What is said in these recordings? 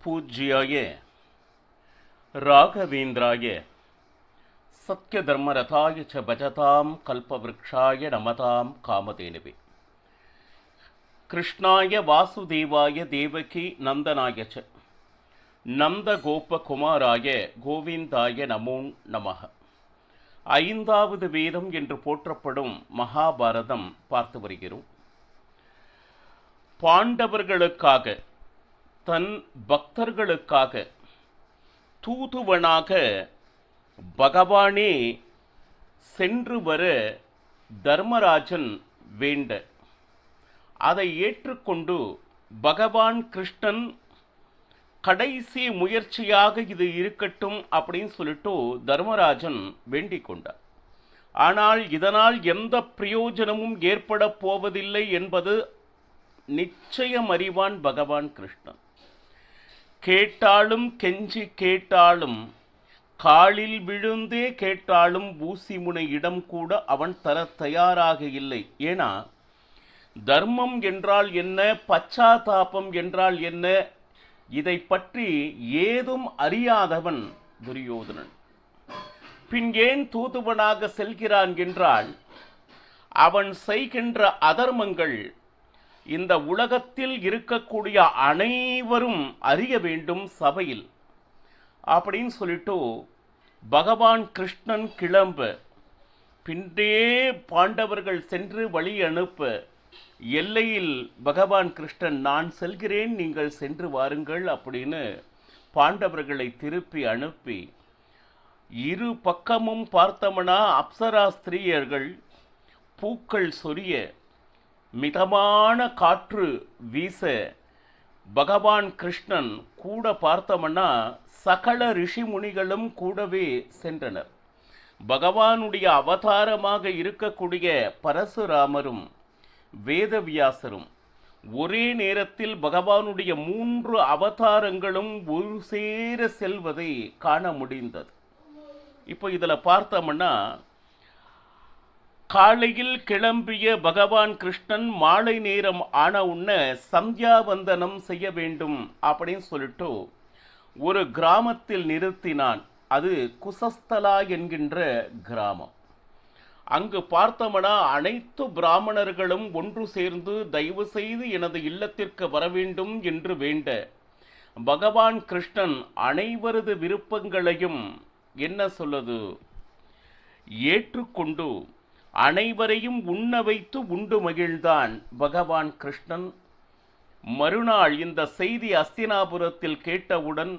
பூஜ்யாய ராகவேந்திராய சத்யதர்மரதாய ச பஜதாம் கல்பவ்ருக்ஷாய நமதாம் காமதேனுவே. கிருஷ்ணாய வாசுதேவாய தேவகி நந்தனாய ச நந்தகோபகுமாராய கோவிந்தாய நமோ நமः. ஐந்தாவது வேதம் என்று போற்றப்படும் மகாபாரதம் பார்த்து வருகிறோம். பாண்டவர்களுக்காக, தன் பக்தர்களுக்காக தூதுவனாக பகவானே சென்று வர தர்மராஜன் வேண்ட, அதை ஏற்றுக்கொண்டு பகவான் கிருஷ்ணன் கடைசி முயற்சியாக இது இருக்கட்டும் அப்படின்னு சொல்லிட்டு தர்மராஜன் வேண்டிக் கொண்டார். ஆனால் இதனால் எந்த பிரயோஜனமும் ஏற்பட போவதில்லை என்பது நிச்சயம் அறிவான் பகவான் கிருஷ்ணன். கேட்டாலும் கெஞ்சி கேட்டாலும், காலில் விழுந்தே கேட்டாலும் ஊசி முனை இடம் கூட அவன் தர தயாராக இல்லை. ஏன்னா தர்மம் என்றால் என்ன, பச்சாதாபம் என்றால் என்ன, இதை பற்றி ஏதும் அறியாதவன் துரியோதனன். பின் ஏன் தூதுவனாக செல்கிறான் என்றால், அவன் செய்கின்ற அதர்மங்கள் இந்த உலகத்தில் இருக்கக்கூடிய அனைவரும் அறிய வேண்டும் சபையில் அப்படின்னு சொல்லிட்டு பகவான் கிருஷ்ணன் கிளம்ப, பின்னே பாண்டவர்கள் சென்று வழி அனுப்ப, எல்லையில் பகவான் கிருஷ்ணன் நான் செல்கிறேன் நீங்கள் சென்று வாருங்கள் அப்படின்னு பாண்டவர்களை திருப்பி அனுப்பி, இரு பக்கமும் பார்த்தோம்னா அப்சரா ஸ்திரீயர்கள், பூக்கள் சொரிய, மிதமான காற்று வீச, பகவான் கிருஷ்ணன் கூட பார்த்தோம்னா சகல ரிஷிமுனிகளும் கூடவே சென்றனர். பகவானுடைய அவதாரமாக இருக்கக்கூடிய பரசுராமரும் வேதவியாசரும் ஒரே நேரத்தில் பகவானுடைய 3 அவதாரங்களும் ஒரு சேர செல்வதை காண முடிந்தது. இப்போ இதில் பார்த்தோம்னா, காலையில் கிளம்பிய பகவான் கிருஷ்ணன் மாலை நேரம் ஆன உடனே சந்தியாவந்தனம் செய்ய வேண்டும் அப்படின்னு சொல்லிட்டு ஒரு கிராமத்தில் நிறுத்தினான். அது குசஸ்தலா என்கின்ற கிராமம். அங்கு பார்த்தோம்னா அனைத்து பிராமணர்களும் ஒன்று சேர்ந்து தயவு செய்து எனது இல்லத்திற்கு வர வேண்டும் என்று வேண்ட, பகவான் கிருஷ்ணன் அனைவரது விருப்பங்களையும் என்ன சொல்லுது ஏற்றுக்கொண்டு அனைவரையும் உண்ண வைத்து உண்டு மகிழ்ந்தான் பகவான் கிருஷ்ணன். மறுநாள் இந்த செய்தி அஸ்தினாபுரத்தில் கேட்டவுடன்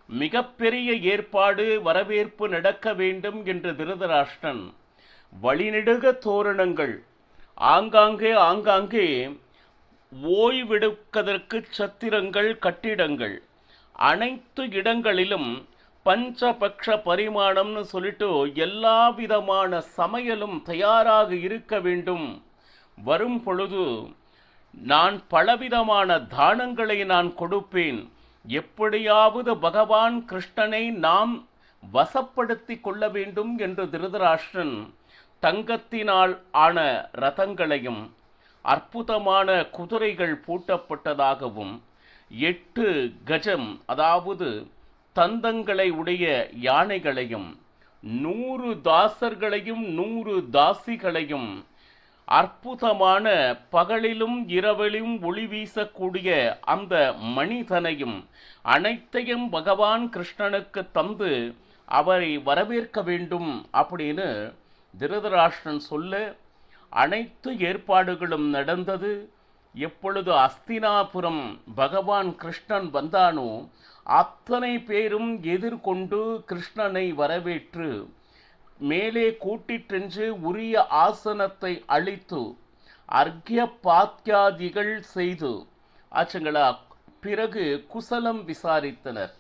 மிகப்பெரிய ஏற்பாடு, வரவேற்பு நடக்க வேண்டும் என்று திருதராஷ்டிரன் வழிநெடுக தோரணங்கள், ஆங்காங்கே ஓய்வெடுப்பதற்கு சத்திரங்கள், கட்டிடங்கள், அனைத்து இடங்களிலும் பஞ்சபக்ஷ பரிமாணம்னு சொல்லிட்டு எல்லா விதமான சமையலும் தயாராக இருக்க வேண்டும். வரும் பொழுது நான் பலவிதமான தானங்களை நான் கொடுப்பேன். எப்படியாவது பகவான் கிருஷ்ணனை நாம் வசப்படுத்தி கொள்ள வேண்டும் என்று திருதராஷ்டிரன் தங்கத்தினால் ஆன ரதங்களையும், அற்புதமான குதிரைகள் பூட்டப்பட்டதாகவும், 8 கஜம் அதாவது தந்தங்களை உடைய யானைகளையும், 100 தாசர்களையும் 100 தாசிகளையும், அற்புதமான பகலிலும் இரவிலும் ஒளி வீசக்கூடிய அந்த மணிதனையும் அனைத்தையும் பகவான் கிருஷ்ணனுக்கு தந்து அவரை வரவேற்க வேண்டும் அப்படின்னு திருதராஷ்டிரன் சொல்ல, அனைத்து ஏற்பாடுகளும் நடந்தது. எப்பொழுது அஸ்தினாபுரம் பகவான் கிருஷ்ணன் வந்தானோ, அத்தனை பேரும் எதிர்கொண்டு கிருஷ்ணனை வரவேற்று மேலே கூட்டிற்றென்று உரிய ஆசனத்தை அளித்து அர்க்ய பாத்தியாதிகள் செய்து ஆச்சுங்களா. பிறகு குசலம் விசாரித்தனர்.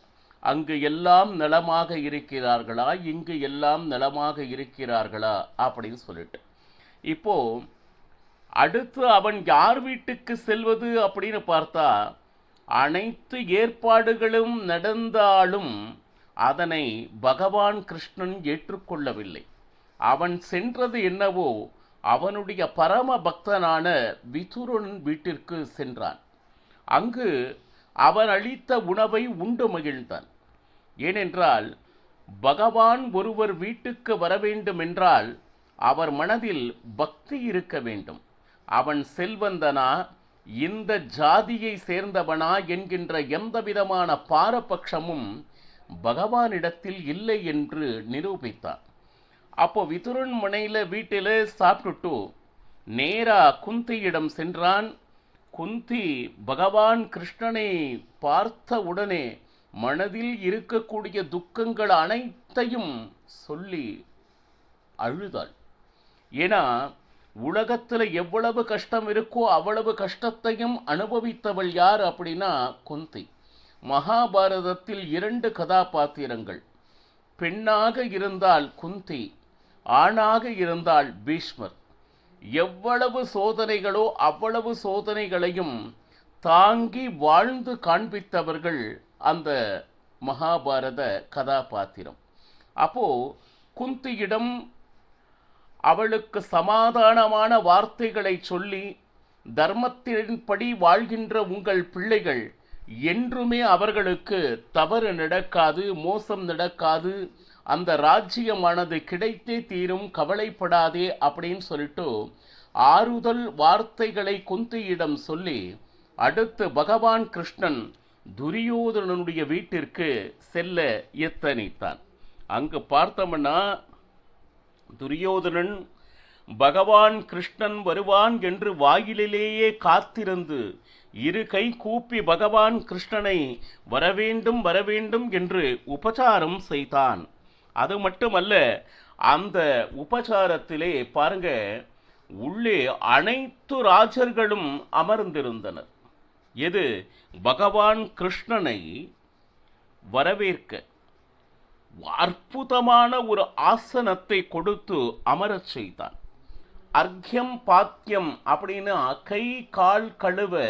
அங்கு எல்லாம் நலமாக இருக்கிறார்களா, இங்கு எல்லாம் நலமாக இருக்கிறார்களா அப்படின்னு சொல்லிட்டு, இப்போ அடுத்து அவன் யார் வீட்டுக்கு செல்வது அப்படின்னு பார்த்தா, அனைத்து ஏற்பாடுகளும் நடந்தாலும் அதனை பகவான் கிருஷ்ணன் ஏற்றுக்கொள்ளவில்லை. அவன் சென்றது என்னவோ, அவனுடைய பரம பக்தனான விதுரன் வீட்டிற்கு சென்றான். அங்கு அவன் அளித்த உணவை உண்டு மகிழ்ந்தான். ஏனென்றால் பகவான் ஒருவர் வீட்டுக்கு வர வேண்டும் என்றால் அவர் மனதில் பக்தி இருக்க வேண்டும். அவன் செல்வந்தனா, இந்த ஜாதியை சேர்ந்தவனா என்கின்ற எந்தவிதமான பாரபட்சமும் பகவானிடத்தில் இல்லை என்று நிரூபித்தான். அப்போ விதுரன் மனையில் வீட்டில் சாப்பிட்டுட்டு நேரா குந்தியிடம் சென்றான். குந்தி பகவான் கிருஷ்ணனை பார்த்த உடனே மனதில் இருக்கக்கூடிய துக்கங்கள் அனைத்தையும் சொல்லி அழுதாள். ஏன்னா உலகத்தில் எவ்வளவு கஷ்டம் இருக்கோ அவ்வளவு கஷ்டத்தையும் அனுபவித்தவள் யார் அப்படின்னா குந்தி. மகாபாரதத்தில் 2 கதாபாத்திரங்கள். பெண்ணாக இருந்தால் குந்தி, ஆணாக இருந்தால் பீஷ்மர். எவ்வளவு சோதனைகளோ அவ்வளவு சோதனைகளையும் தாங்கி வாழ்ந்து காண்பித்தவர்கள் அந்த மகாபாரத கதாபாத்திரம். அப்போ குந்தியிடம் அவளுக்கு சமாதானமான வார்த்தைகளை சொல்லி, தர்மத்தின்படி வாழ்கின்ற உங்கள் பிள்ளைகள் என்றுமே அவர்களுக்கு தவறு நடக்காது, மோசம் நடக்காது, அந்த ராஜ்யமானது கிடைத்தே தீரும், கவலைப்படாதே அப்படின்னு சொல்லிட்டு ஆறுதல் வார்த்தைகளை குந்தியிடம் சொல்லி அடுத்து பகவான் கிருஷ்ணன் துரியோதனனுடைய வீட்டிற்கு செல்ல எத்தனித்தான். அங்கு பார்த்தோம்னா துரியோதனன் பகவான் கிருஷ்ணன் வருவான் என்று வாயிலிலேயே காத்திருந்து 2 கை கூப்பி பகவான் கிருஷ்ணனை வரவேண்டும் வரவேண்டும் என்று உபசாரம் செய்தான். அது மட்டுமல்ல, அந்த உபசாரத்திலே பாருங்க, உள்ளே அனைத்து ராஜர்களும் அமர்ந்திருந்தனர். எது? பகவான் கிருஷ்ணனை வரவேற்க அற்புதமான ஒரு ஆசனத்தை கொடுத்து அமரச் செய்தான். அர்க்யம் பாத்தியம் அப்படின்னு கை கால் கழுவ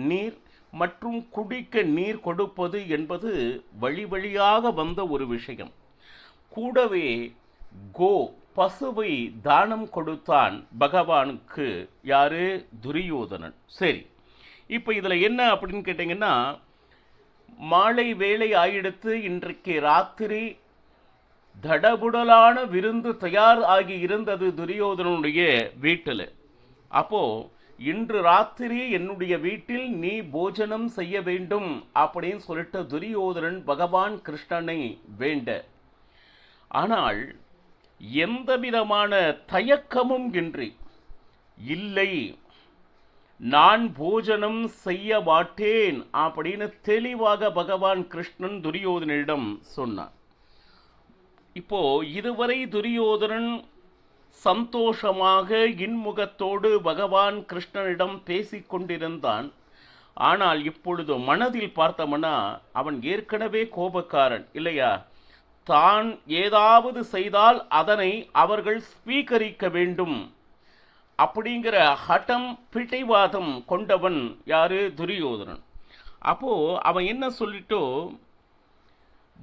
நீர் மற்றும் குடிக்க நீர் கொடுப்பது என்பது வழி வழியாக வந்த ஒரு விஷயம். கூடவே பசுவை தானம் கொடுத்தான் பகவானுக்கு. யாரு? துரியோதனன். சரி, இப்போ இதில் என்ன அப்படின்னு கேட்டிங்கன்னா, மாலை வேளை ஆயிடுத்து. இன்றைக்கு ராத்திரி தடபுடலான விருந்து தயார் ஆகி இருந்தது துரியோதனனுடைய வீட்டில். அப்போ இன்று ராத்திரி என்னுடைய வீட்டில் நீ போஜனம் செய்ய வேண்டும் அப்படின்னு சொல்லிட்டு துரியோதனன் பகவான் கிருஷ்ணனை வேண்ட. ஆனால் எந்த விதமான தயக்கமும் இன்றி, இல்லை நான் போஜனம் செய்ய மாட்டேன் அப்படின்னு தெளிவாக பகவான் கிருஷ்ணன் துரியோதனிடம் சொன்னான். இப்போ இதுவரை துரியோதனன் சந்தோஷமாக இன்முகத்தோடு பகவான் கிருஷ்ணனிடம் பேசிக்கொண்டிருந்தான். ஆனால் இப்பொழுது மனதில் பார்த்தோம்னா அவன் ஏற்கனவே கோபக்காரன் இல்லையா? தான் ஏதாவது செய்தால் அதனை அவர்கள் ஸ்வீகரிக்க வேண்டும் அப்படிங்கிற ஹட்டம், பிடிவாதம் கொண்டவன் யாரு? துரியோதனன். அப்போ அவன் என்ன சொல்லிட்டோ,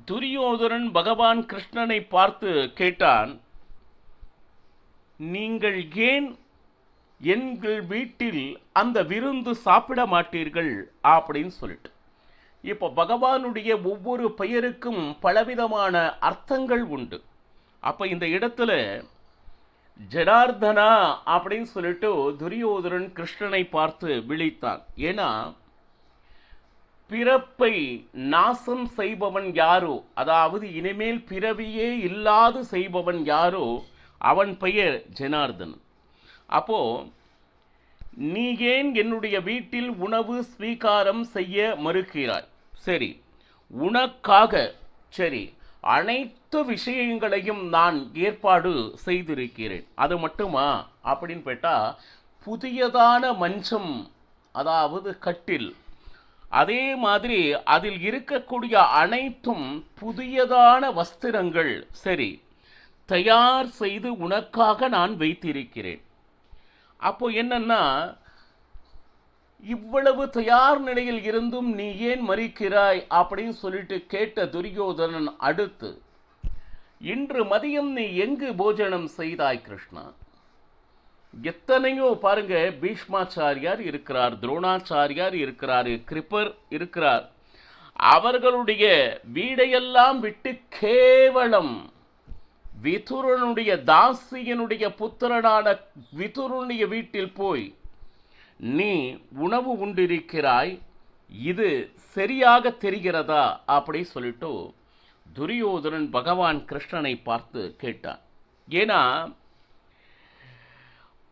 துரியோதனன் பகவான் கிருஷ்ணனை பார்த்து கேட்டான், நீங்கள் ஏன் எங்கள் வீட்டில் அந்த விருந்து சாப்பிட மாட்டீர்கள் அப்படின்னு சொல்லிட்டு. இப்போ பகவானுடைய ஒவ்வொரு பெயருக்கும் பலவிதமான அர்த்தங்கள் உண்டு. அப்போ இந்த இடத்துல ஜனார்தனா அப்படின்னு சொல்லிட்டு துரியோதனன் கிருஷ்ணனை பார்த்து விழித்தான். ஏன்னா பிறப்பை நாசம் செய்பவன் யாரோ, அதாவது இனிமேல் பிறவியே இல்லாது செய்பவன் யாரோ அவன் பெயர் ஜனார்தன். அப்போ நீ ஏன் என்னுடைய வீட்டில் உணவு ஸ்வீகாரம் செய்ய மறுக்கிறாய்? சரி, உனக்காக சரி அனைத்து விஷயங்களையும் நான் ஏற்பாடு செய்திருக்கிறேன். அது மட்டுமா அப்படின்னு கேட்டா, புதியதான மஞ்சம், அதாவது கட்டில், அதே மாதிரி அதில் இருக்கக்கூடிய அனைத்தும் புதியதான வஸ்திரங்கள் சரி தயார் செய்து உனக்காக நான் வைத்திருக்கிறேன். அப்போ என்னன்னா, இவ்வளவு தயார் நிலையில் இருந்தும் நீ ஏன் மறிக்கிறாய் அப்படின்னு சொல்லிட்டு கேட்ட துரியோதனன் அடுத்து, இன்று மதியம் நீ எங்கு போஜனம் செய்தாய் கிருஷ்ணா? எத்தனையோ பாருங்க, பீஷ்மாச்சாரியார் இருக்கிறார், துரோணாச்சாரியார் இருக்கிறார், கிருப்பர் இருக்கிறார். அவர்களுடைய வீடையெல்லாம் விட்டு கேவலம் விதுரனுடைய தாசியனுடைய புத்திரனான விதுரனுடைய வீட்டில் போய் நீ உணவு உண்டிருக்கிறாய், இது சரியாக தெரிகிறதா அப்படி சொல்லிட்டு துரியோதனன் பகவான் கிருஷ்ணனை பார்த்து கேட்டான். ஏன்னா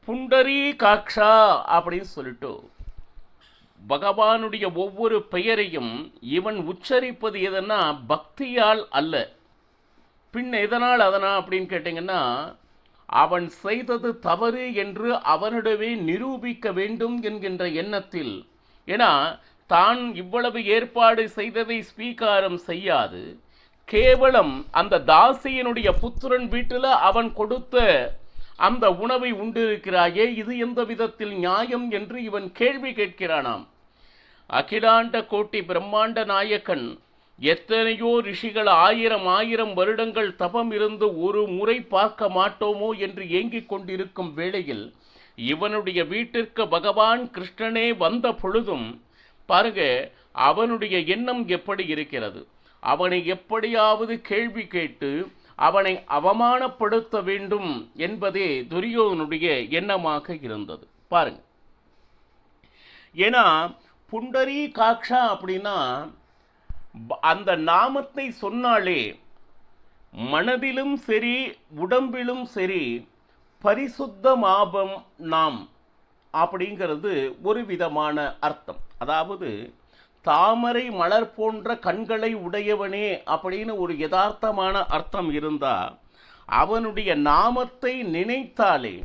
புண்டரீ காக்ஷா அப்படின்னு சொல்லிட்டு பகவானுடைய ஒவ்வொரு பெயரையும் இவன் உச்சரிப்பது எதனா பக்தியால் அல்ல, பின் எதனால் அதனா அப்படின்னு கேட்டிங்கன்னா அவன் செய்தது தவறு என்று அவனிடவே நிரூபிக்க வேண்டும் என்கின்ற எண்ணத்தில். ஏன்னா தான் இவ்வளவு ஏற்பாடு செய்ததை ஸ்வீகாரம் செய்யாது, கேவலம் அந்த தாசியனுடைய புத்திரன் வீட்டில் அவன் கொடுத்த அந்த உணவை உண்டிருக்கிறாயே, இது எந்த விதத்தில் நியாயம் என்று இவன் கேள்வி கேட்கிறானாம். அகிலாண்ட கோட்டி பிரம்மாண்ட நாயகன் எத்தனையோ ரிஷிகள் ஆயிரம் வருடங்கள் தபம் இருந்து ஒரு முறை பார்க்க மாட்டோமோ என்று ஏங்கிக் கொண்டிருக்கும் வேளையில் இவனுடைய வீட்டிற்கு பகவான் கிருஷ்ணனே வந்த பொழுதும் பாருங்க அவனுடைய எண்ணம் எப்படி இருக்கிறது. அவனை எப்படியாவது கேள்வி கேட்டு அவனை அவமானப்படுத்த வேண்டும் என்பதே துரியோதனுடைய எண்ணமாக இருந்தது. பாருங்க, ஏன்னா புண்டரீ காக்ஷா அப்படின்னா அந்த நாமத்தை சொன்னாலே மனதிலும் சரி உடம்பிலும் சரி பரிசுத்தமாபம் நாம் அப்படிங்கிறது ஒரு விதமான அர்த்தம். அதாவது தாமரை மலர் போன்ற கண்களை உடையவனே அப்படின்னு ஒரு யதார்த்தமான அர்த்தம் இருந்தா அவனுடைய நாமத்தை நினைத்தாலே,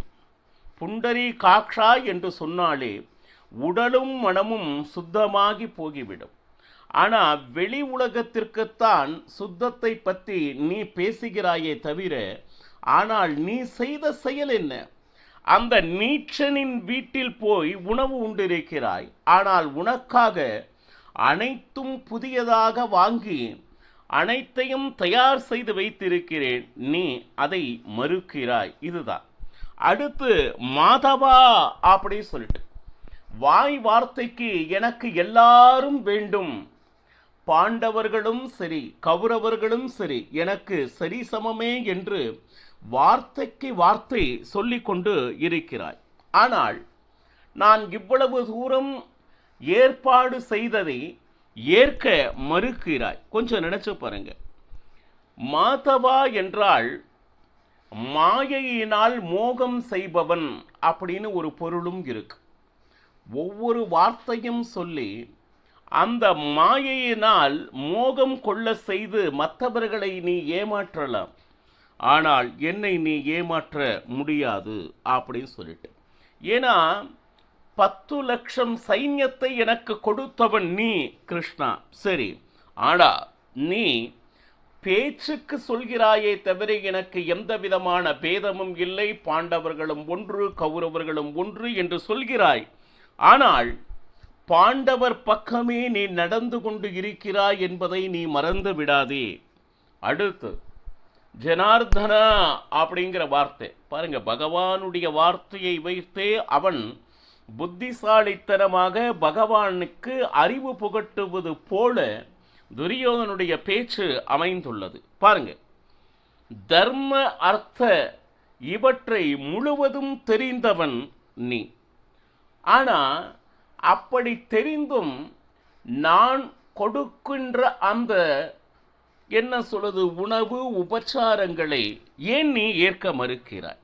புண்டரீ காக்ஷா என்று சொன்னாலே உடலும் மனமும் சுத்தமாகி போகிவிடும். ஆனால் வெளி உலகத்திற்குத்தான் சுத்தத்தை பற்றி நீ பேசுகிறாயே தவிர, ஆனால் நீ செய்த செயல் என்ன? அந்த நீச்சனின் வீட்டில் போய் உணவு உண்டிருக்கிறாய், ஆனால் உனக்காக அனைத்தும் புதியதாக வாங்கி அனைத்தையும் தயார் செய்து வைத்திருக்கிறேன், நீ அதை மறுக்கிறாய். இதுதான். அடுத்து மாதவா அப்படி சொல்லிட்டு வாய் வார்த்தைக்கு எனக்கு எல்லாரும் வேண்டும், பாண்டவர்களும் சரி கௌரவர்களும் சரி எனக்கு சரி சமமே என்று வார்த்தைக்கு வார்த்தை சொல்லிக்கொண்டு இருக்கிறாய். ஆனால் நான் இவ்வளவு தூரம் ஏற்பாடு செய்ததை ஏற்க மறுக்கிறாய். கொஞ்சம் நினைச்சு பாருங்க. மாதவா என்றால் மாயையினால் மோகம் செய்பவன் அப்படின்னு ஒரு பொருளும் இருக்கு. ஒவ்வொரு வார்த்தையும் சொல்லி அந்த மாயையினால் மோகம் கொள்ள செய்து மற்றவர்களை நீ ஏமாற்றலாம், ஆனால் என்னை நீ ஏமாற்ற முடியாது அப்படின்னு சொல்லிட்டு. ஏன்னா 10 லட்சம் சைன்யத்தை எனக்கு கொடுத்தவன் நீ கிருஷ்ணா, சரி, ஆனா நீ பேச்சுக்கு சொல்கிறாயே தவிர எனக்கு எந்த விதமான பேதமும் இல்லை, பாண்டவர்களும் ஒன்று கௌரவர்களும் ஒன்று என்று சொல்கிறாய். ஆனால் பாண்டவர் பக்கமே நீ நடந்து கொண்டு இருக்கிறாய் என்பதை நீ மறந்து விடாதே. அடுத்து ஜனார்தனா அப்படிங்கிற வார்த்தை பாருங்க, பகவானுடைய வார்த்தையை வைத்தே அவன் புத்திசாலித்தனமாக பகவானுக்கு அறிவு புகட்டுவது போல துரியோதனுடைய பேச்சு அமைந்துள்ளது. பாருங்க, தர்ம அர்த்த இவற்றை முழுவதும் தெரிந்தவன் நீ. ஆனா அப்படி தெரிந்தும் நான் கொடுக்கின்ற அந்த என்ன சொல்வது உணவு உபச்சாரங்களை ஏன் நீ ஏற்க மறுக்கிறாய்?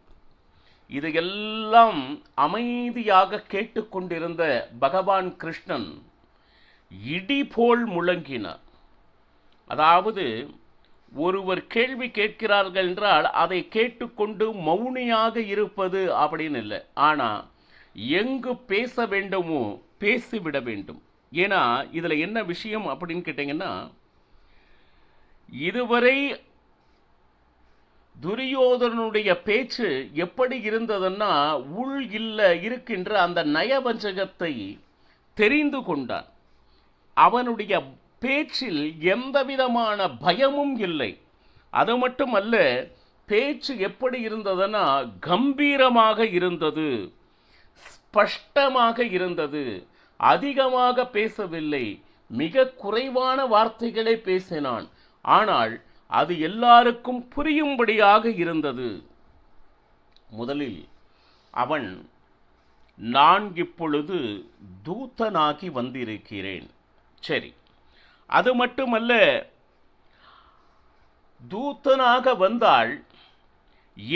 இதையெல்லாம் அமைதியாக கேட்டுக்கொண்டிருந்த பகவான் கிருஷ்ணன் இடி போல் முழங்கினார். அதாவது ஒருவர் கேள்வி கேட்கிறார்கள் என்றால் அதை கேட்டுக்கொண்டு மௌனியாக இருப்பது அப்படின்னு இல்லை, ஆனால் எங்கு பேச வேண்டுமோ பேசிவிட வேண்டும். ஏன்னா இதில் என்ன விஷயம் அப்படின்னு கேட்டிங்கன்னா, இதுவரை துரியோதனுடைய பேச்சு எப்படி இருந்ததுன்னா உள் இல்ல இருக்கின்ற அந்த நயவஞ்சகத்தை தெரிந்து கொண்டான். அவனுடைய பேச்சில் எந்த விதமான பயமும் இல்லை. அது மட்டுமல்ல, பேச்சு எப்படி இருந்ததுன்னா கம்பீரமாக இருந்தது, ஸ்பஷ்டமாக இருந்தது. அதிகமாக பேசவில்லை, மிக குறைவான வார்த்தைகளை பேசினான். ஆனால் அது எல்லாருக்கும் புரியும்படியாக இருந்தது. முதலில் அவன், நான் இப்பொழுது தூதனாகி வந்திருக்கிறேன். சரி, அது மட்டுமல்ல, தூதனாக வந்தால்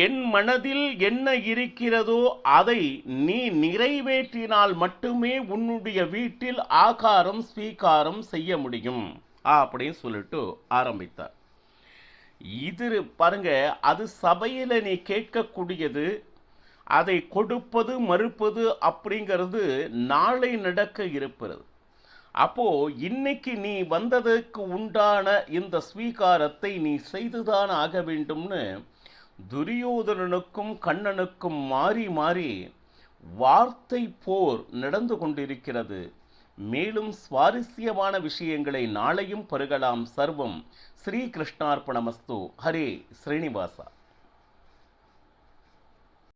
என் மனதில் என்ன இருக்கிறதோ அதை நீ நிறைவேற்றினால் மட்டுமே உன்னுடைய வீட்டில் ஆகாரம் ஸ்வீகாரம் செய்ய முடியும் அப்படின்னு சொல்லிட்டு ஆரம்பித்தார். இது பாருங்க, அது சபையில் நீ கேட்கக்கூடியது. அதை கொடுப்பது மறுப்பது அப்படிங்கிறது நாளை நடக்க இருப்பது. அப்போ இன்னைக்கு நீ வந்ததற்கு உண்டான இந்த ஸ்வீகாரத்தை நீ செய்துதான் ஆக வேண்டும்னு துரியோதனனுக்கும் கண்ணனுக்கும் மாறி மாறி வார்த்தை போர் நடந்து கொண்டிருக்கிறது. மேலும் சுவாரஸ்யமான விஷயங்களை நாளையும் பருகலாம். சர்வம் ஸ்ரீ கிருஷ்ணார்ப்பணமஸ்து. ஹரே ஸ்ரீனிவாசா.